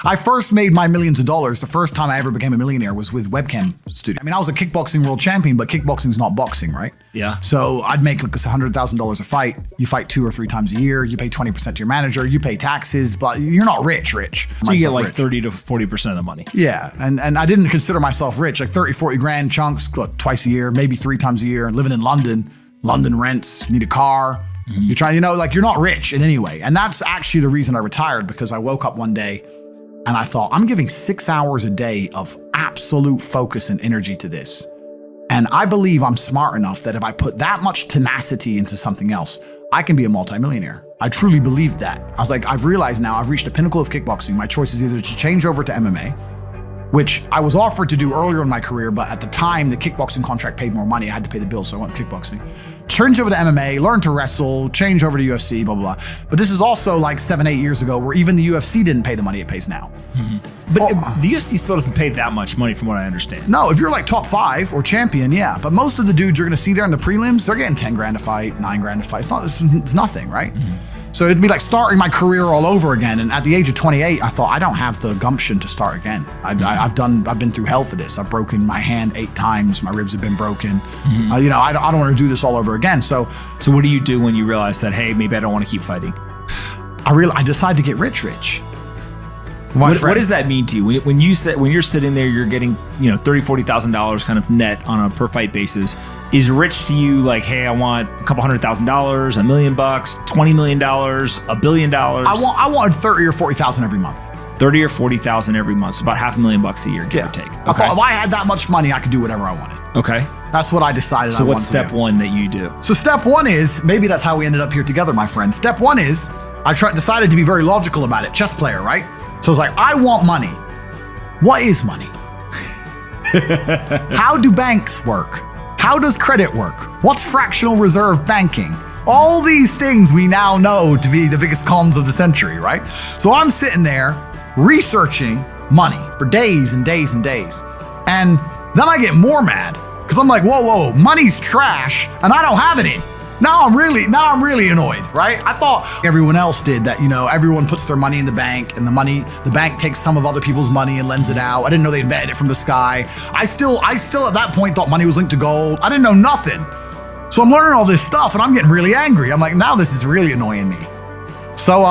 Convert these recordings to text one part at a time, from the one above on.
I first made my millions of dollars. The first time I ever became a millionaire was with webcam studio. I mean, I was a kickboxing world champion, but kickboxing's not boxing, right? Yeah. So I'd make like $100,000 a fight. You fight 2 or 3 times a year. You pay 20% to your manager. You pay taxes, but you're not rich. So you get like 30 to 40% of the money. Yeah, and I didn't consider myself rich. Like 30, 40 grand chunks, twice a year, maybe 3 times a year. Living in London, London rents, need a car. You're trying, like you're not rich in any way. And that's actually the reason I retired, because I woke up one day and I thought, I'm giving 6 hours a day of absolute focus and energy to this. And I believe I'm smart enough that if I put that much tenacity into something else, I can be a multimillionaire. I truly believed that. I was like, I've realized now I've reached the pinnacle of kickboxing. My choice is either to change over to MMA, which I was offered to do earlier in my career, but at the time the kickboxing contract paid more money. I had to pay the bills, so I went kickboxing. Change over to MMA, learn to wrestle, change over to UFC, blah, blah, blah. But this is also like 7, 8 years ago where even the UFC didn't pay the money it pays now. But the UFC still doesn't pay that much money from what I understand. No, if you're like top 5 or champion, yeah. But most of the dudes you're gonna see there in the prelims, they're getting 10 grand a fight, 9 grand a fight. It's nothing, right? So it'd be like starting my career all over again. And at the age of 28, I thought, I don't have the gumption to start again. I've been through hell for this. I've broken my hand 8 times. My ribs have been broken. I don't want to do this all over again. So what do you do when you realize that, hey, maybe I don't want to keep fighting? I decided to get rich. What does that mean to you? When you're sitting there, you're getting, $30,000-$40,000 kind of net on a per fight basis. Is rich to you like, hey, I want a couple $100,000, $1 million, $20 million, $1 billion? I wanted 30 or 40,000 every month. 30 or 40,000 every month, so about $500,000 a year, give or take. Okay. I thought if I had that much money, I could do whatever I wanted. Okay. That's what I decided. So what's step 1 that you do? So step 1 is, maybe that's how we ended up here together, my friend. Step 1 is, decided to be very logical about it. Chess player, right? So it's like, I want money. What is money? How do banks work? How does credit work? What's fractional reserve banking? All these things we now know to be the biggest cons of the century, right? So I'm sitting there researching money for days and days and days. And then I get more mad because I'm like, whoa, money's trash and I don't have any. Now I'm really annoyed, right? I thought everyone else did that, everyone puts their money in the bank and the bank takes some of other people's money and lends it out. I didn't know they invented it from the sky. I still at that point thought money was linked to gold. I didn't know nothing. So I'm learning all this stuff and I'm getting really angry. I'm like, now this is really annoying me. So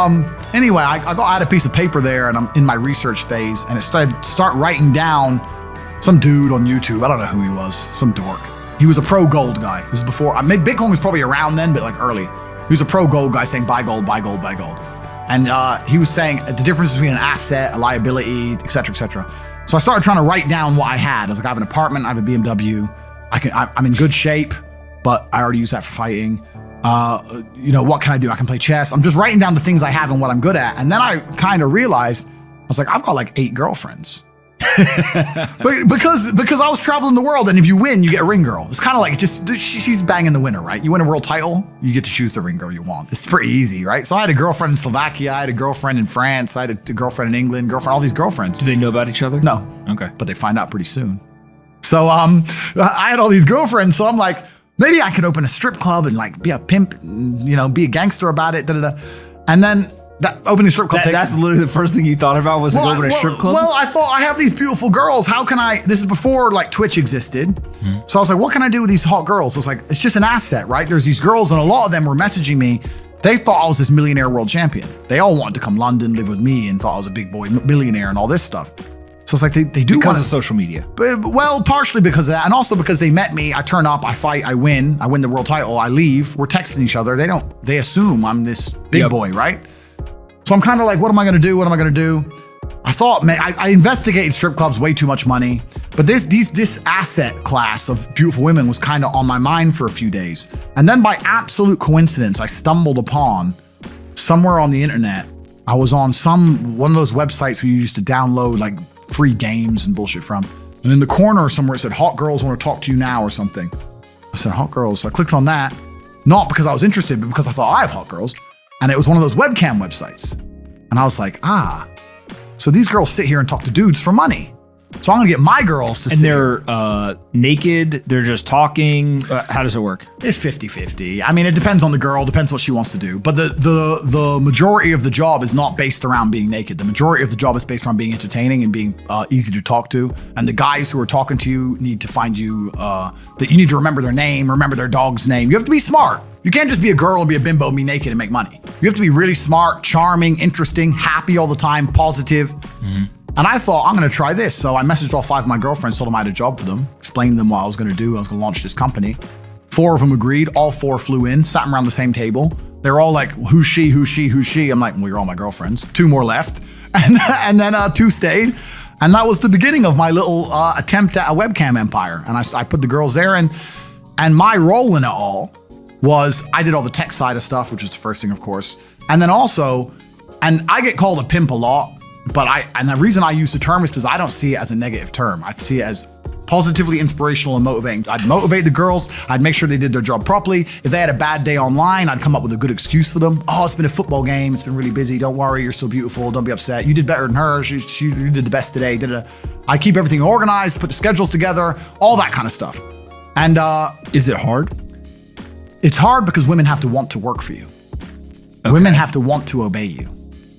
anyway, I had a piece of paper there and I'm in my research phase and start writing down some dude on YouTube. I don't know who he was, some dork. He was a pro gold guy. This is before, Bitcoin was probably around then, but like early. He was a pro gold guy saying buy gold, buy gold, buy gold. And he was saying the difference between an asset, a liability, et cetera, et cetera. So I started trying to write down what I had. I was like, I have an apartment, I have a BMW. I'm in good shape, but I already use that for fighting. What can I do? I can play chess. I'm just writing down the things I have and what I'm good at. And then I kind of realized, I was like, I've got like 8 girlfriends. But because I was traveling the world, and if you win, you get a ring girl. It's kind of like she's banging the winner, right? You win a world title, you get to choose the ring girl you want. It's pretty easy, right? So I had a girlfriend in Slovakia, I had a girlfriend in France, I had a girlfriend in England, all these girlfriends. Do they know about each other? No. Okay. But they find out pretty soon. So I had all these girlfriends, so I'm like, maybe I could open a strip club and like be a pimp, and, be a gangster about it, And then that opening a strip club that's literally the first thing you thought about was opening a strip club? Well, I thought I have these beautiful girls. How can this is before like Twitch existed. So I was like, what can I do with these hot girls? I was like, it's just an asset, right? There's these girls and a lot of them were messaging me. They thought I was this millionaire world champion. They all wanted to come London, live with me and thought I was a big boy millionaire and all this stuff. So it's like they do because of social media. Well, partially because of that, and also because they met me. I turn up, I fight, I win the world title, I leave. We're texting each other. They assume I'm this big boy, right? So I'm kind of like, what am I gonna do? What am I gonna do? I thought, man, I investigated strip clubs, way too much money. But this asset class of beautiful women was kind of on my mind for a few days. And then by absolute coincidence, I stumbled upon somewhere on the internet. I was on one of those websites where you used to download like free games and bullshit from. And in the corner somewhere it said, hot girls want to talk to you now or something. I said, hot girls. So I clicked on that, not because I was interested, but because I thought I have hot girls. And it was one of those webcam websites. And I was like, so these girls sit here and talk to dudes for money. So I'm going to get my girls to And they're naked. They're just talking. How does it work? It's 50-50. I mean, it depends on the girl, depends what she wants to do. But the majority of the job is not based around being naked. The majority of the job is based around being entertaining and being easy to talk to. And the guys who are talking to you need to find you, that you need to remember their name, remember their dog's name. You have to be smart. You can't just be a girl and be a bimbo and be naked and make money. You have to be really smart, charming, interesting, happy all the time, positive. Mm-hmm. And I thought, I'm going to try this. So I messaged all 5 of my girlfriends, told them I had a job for them, explained to them what I was going to do. I was going to launch this company. 4 of them agreed. All 4 flew in, sat around the same table. They were all like, who's she, who's she, who's she? I'm like, well, you're all my girlfriends. 2 more left. And then 2 stayed. And that was the beginning of my little attempt at a webcam empire. And I put the girls there. And my role in it all was I did all the tech side of stuff, which was the first thing, of course. And then also, and I get called a pimp a lot. But and the reason I use the term is because I don't see it as a negative term. I see it as positively inspirational and motivating. I'd motivate the girls. I'd make sure they did their job properly. If they had a bad day online, I'd come up with a good excuse for them. Oh, it's been a football game. It's been really busy. Don't worry. You're so beautiful. Don't be upset. You did better than her. You did the best today. I keep everything organized, put the schedules together, all that kind of stuff. And is it hard? It's hard because women have to want to work for you. Okay. Women have to want to obey you.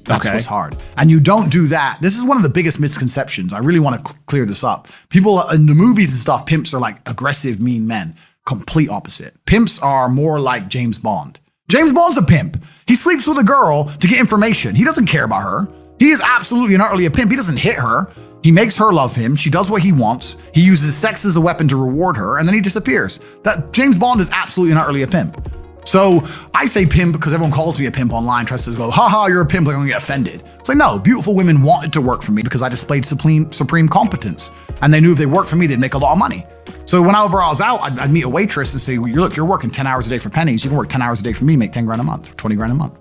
That's what's hard. And you don't do that. This is one of the biggest misconceptions. I really want to clear this up. People in the movies and stuff, pimps are like aggressive, mean men. Complete opposite. Pimps are more like James Bond. James Bond's a pimp. He sleeps with a girl to get information. He doesn't care about her. He is absolutely and utterly a pimp. He doesn't hit her. He makes her love him. She does what he wants. He uses sex as a weapon to reward her, and then he disappears. That James Bond is absolutely and utterly a pimp. So I say pimp because everyone calls me a pimp online, tries to go, haha, you're a pimp, like I'm gonna get offended. It's like, no, beautiful women wanted to work for me because I displayed supreme competence. And they knew if they worked for me, they'd make a lot of money. So whenever I was out, I'd meet a waitress and say, well, look, you're working 10 hours a day for pennies. You can work 10 hours a day for me, make 10 grand a month, 20 grand a month.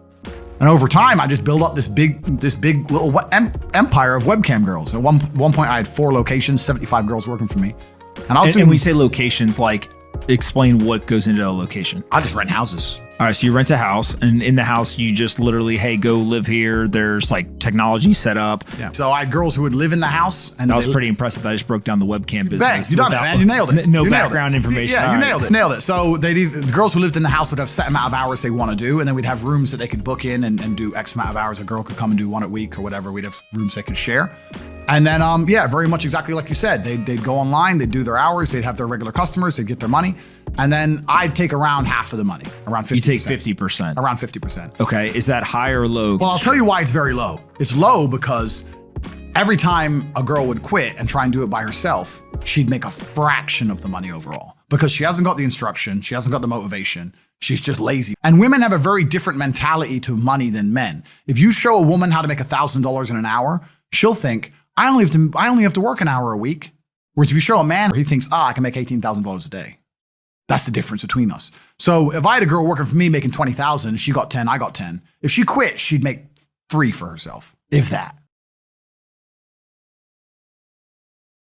And over time, I just built up this big little empire of webcam girls. At one point, I had 4 locations, 75 girls working for me. And we say locations, like explain what goes into a location. I just rent houses. All right, so you rent a house, and in the house, you just literally, hey, go live here. There's like technology set up. Yeah. So I had girls who would live in the house. And that was pretty impressive. I just broke down the webcam business. You done it, man. You nailed it. No background information. Yeah, you nailed it. Nailed it. So the girls who lived in the house would have set amount of hours they want to do, and then we'd have rooms that they could book in and do X amount of hours. A girl could come and do 1 a week or whatever. We'd have rooms they could share. And then, very much exactly like you said. They'd go online, they'd do their hours, they'd have their regular customers, they'd get their money. And then I'd take around half of the money, around 50%. You take 50%. Around 50%. Okay, is that high or low? Well, I'll tell you why it's very low. It's low because every time a girl would quit and try and do it by herself, she'd make a fraction of the money overall. Because she hasn't got the instruction, she hasn't got the motivation, she's just lazy. And women have a very different mentality to money than men. If you show a woman how to make $1,000 in an hour, she'll think, I only have to work an hour a week. Whereas if you show a man, he thinks, I can make $18,000 a day. That's the difference between us. So if I had a girl working for me making $20,000, she got 10, I got 10. If she quit, she'd make 3 for herself, if that.